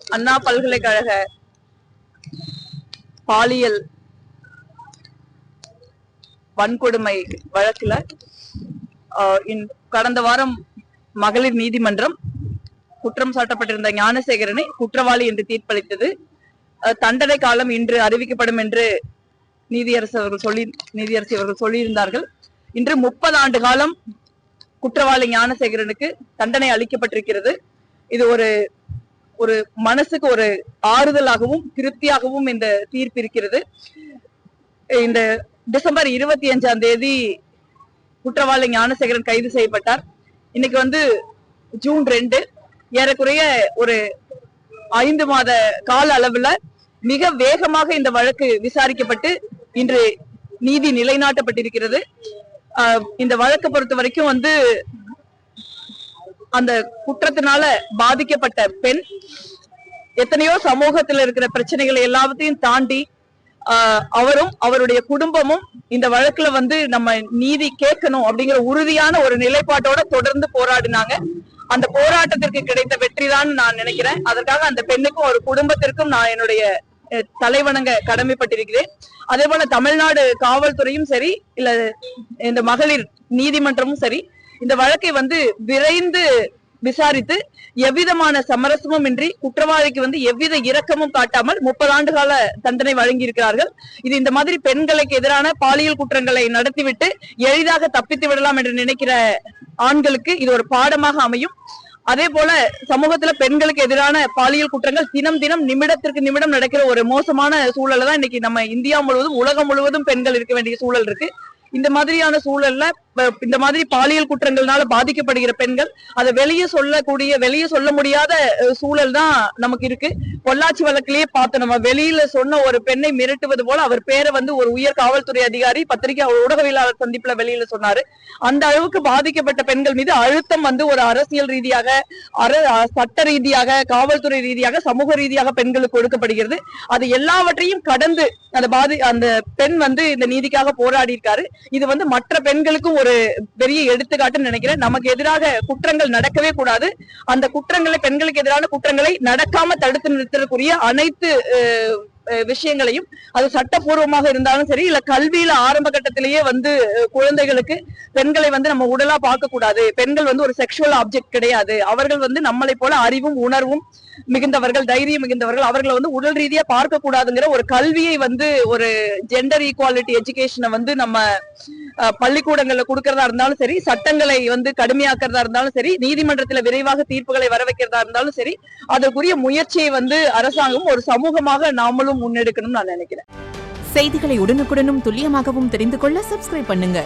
அண்ணா பல்கலைக்கழக பாலியல் வன்கொடுமை வழக்குல கடந்த வாரம் மகளிர் நீதிமன்றம் குற்றம் சாட்டப்பட்டிருந்த ஞானசேகரனை குற்றவாளி என்று தீர்ப்பளித்தது. தண்டனை காலம் இன்று அறிவிக்கப்படும் என்று நீதியரசி அவர்கள் சொல்லியிருந்தார்கள். இன்று 30 ஆண்டு காலம் குற்றவாளி ஞானசேகரனுக்கு தண்டனை அளிக்கப்பட்டிருக்கிறது. இது ஒரு மனசுக்கு ஒரு ஆறுதலாகவும் திருப்தியாகவும் இந்த தீர்ப்பு இருக்கிறது. இந்த டிசம்பர் 25ஆம் தேதி குற்றவாளி ஞானசேகரன் கைது செய்யப்பட்டார். இன்னைக்கு ஜூன் 2, ஏறக்குறைய ஒரு 5 மாத கால அளவுல மிக வேகமாக இந்த வழக்கு விசாரிக்கப்பட்டு இன்று நீதி நிலைநாட்டப்பட்டிருக்கிறது. இந்த வழக்கை பொறுத்த வரைக்கும் அந்த குற்றத்தினால பாதிக்கப்பட்ட பெண் எத்தனையோ சமூகத்தில் இருக்கிற பிரச்சனைகளை எல்லாத்தையும் தாண்டி அவரும் அவருடைய குடும்பமும் இந்த வழக்குல நம்ம நீதி கேட்கணும் அப்படிங்கிற உறுதியான ஒரு நிலைப்பாட்டோட தொடர்ந்து போராடினாங்க. அந்த போராட்டத்திற்கு கிடைத்த வெற்றிதான் நான் நினைக்கிறேன். அதற்காக அந்த பெண்ணுக்கும் ஒரு குடும்பத்திற்கும் நான் என்னுடைய தலைவணங்க கடமைப்பட்டிருக்கிறேன். அதே போல தமிழ்நாடு காவல்துறையும் சரி, இல்ல இந்த மகளிர் நீதிமன்றமும் சரி, இந்த வழக்கை விரைந்து விசாரித்து எவ்விதமான சமரசமும் இன்றி குற்றவாளிக்கு எவ்வித இரக்கமும் காட்டாமல் 30 ஆண்டு கால தண்டனை வழங்கி இருக்கிறார்கள். இது இந்த மாதிரி பெண்களுக்கு எதிரான பாலியல் குற்றங்களை நடத்திவிட்டு எளிதாக தப்பித்து விடலாம் என்று நினைக்கிற ஆண்களுக்கு இது ஒரு பாடமாக அமையும். அதே போல சமூகத்துல பெண்களுக்கு எதிரான பாலியல் குற்றங்கள் தினம் தினம் நிமிடத்திற்கு நிமிடம் நடக்கிற ஒரு மோசமான சூழல்ல தான் இன்னைக்கு நம்ம இந்தியா முழுவதும் உலகம் முழுவதும் பெண்கள் இருக்க வேண்டிய சூழல் இருக்கு. இந்த மாதிரியான சூழல்ல இந்த மாதிரி பாலியல் குற்றங்கள்னால பாதிக்கப்படுகிற பெண்கள் அதை வெளியே சொல்ல முடியாத சூழல் தான் நமக்கு இருக்கு. பொள்ளாச்சி வழக்கிலேயே பார்த்தோம். நம்ம வெளியில சொன்ன ஒரு பெண்ணை மிரட்டுவது போல அவர் பேரை ஒரு உயர் காவல்துறை அதிகாரி பத்திரிகை ஊடகவியலாளர் சந்திப்புல வெளியில சொன்னாரு. அந்த அளவுக்கு பாதிக்கப்பட்ட பெண்கள் மீது அழுத்தம் ஒரு அரசியல் ரீதியாக, சட்ட ரீதியாக, காவல்துறை ரீதியாக, சமூக ரீதியாக பெண்களுக்கு கொடுக்கப்படுகிறது. அது எல்லாவற்றையும் கடந்து அந்த பெண் இந்த நீதிக்காக போராடி இருக்காரு. இது மற்ற பெண்களுக்கும் ஒரு பெரிய எடுத்துக்காட்டுன்னு நினைக்கிறேன். நமக்கு எதிராக குற்றங்கள் நடக்கவே கூடாது. அந்த குற்றங்களை, பெண்களுக்கு எதிரான குற்றங்களை நடக்காம தடுத்து நிறுத்தக்கூடிய அனைத்து விஷயங்களையும், அது சட்டப்பூர்வமாக இருந்தாலும் சரி, இல்ல கல்வியில ஆரம்ப கட்டத்திலேயே குழந்தைகளுக்கு பெண்களை நம்ம உடலா பார்க்க கூடாது. பெண்கள் ஒரு செக்ஷுவல் ஆப்ஜெக்ட் கிடையாது. அவர்கள் நம்மளை போல அறிவும் உணர்வும் மிகுந்தவர்கள், தைரியம் மிகுந்தவர்கள். அவர்களை உடல் ரீதியா பார்க்க கூடாதுங்கிற ஒரு கல்வியை ஒரு ஜெண்டர் ஈக்குவாலிட்டி எஜுகேஷனை நம்ம பள்ளிக்கூடங்கள்ல கொடுக்கறதா இருந்தாலும் சரி, சட்டங்களை கடுமையாக்குறதா இருந்தாலும் சரி, நீதிமன்றத்துல விரைவாக தீர்ப்புகளை வர வைக்கிறதா இருந்தாலும் சரி, அதற்குரிய முயற்சியை அரசாங்கம் ஒரு சமூகமாக நாமளும் முன்னெடுக்கணும்னு நான் நினைக்கிறேன். செய்திகளை உடனுக்குடனும் துல்லியமாகவும் தெரிந்து கொள்ள சப்ஸ்கிரைப் பண்ணுங்க.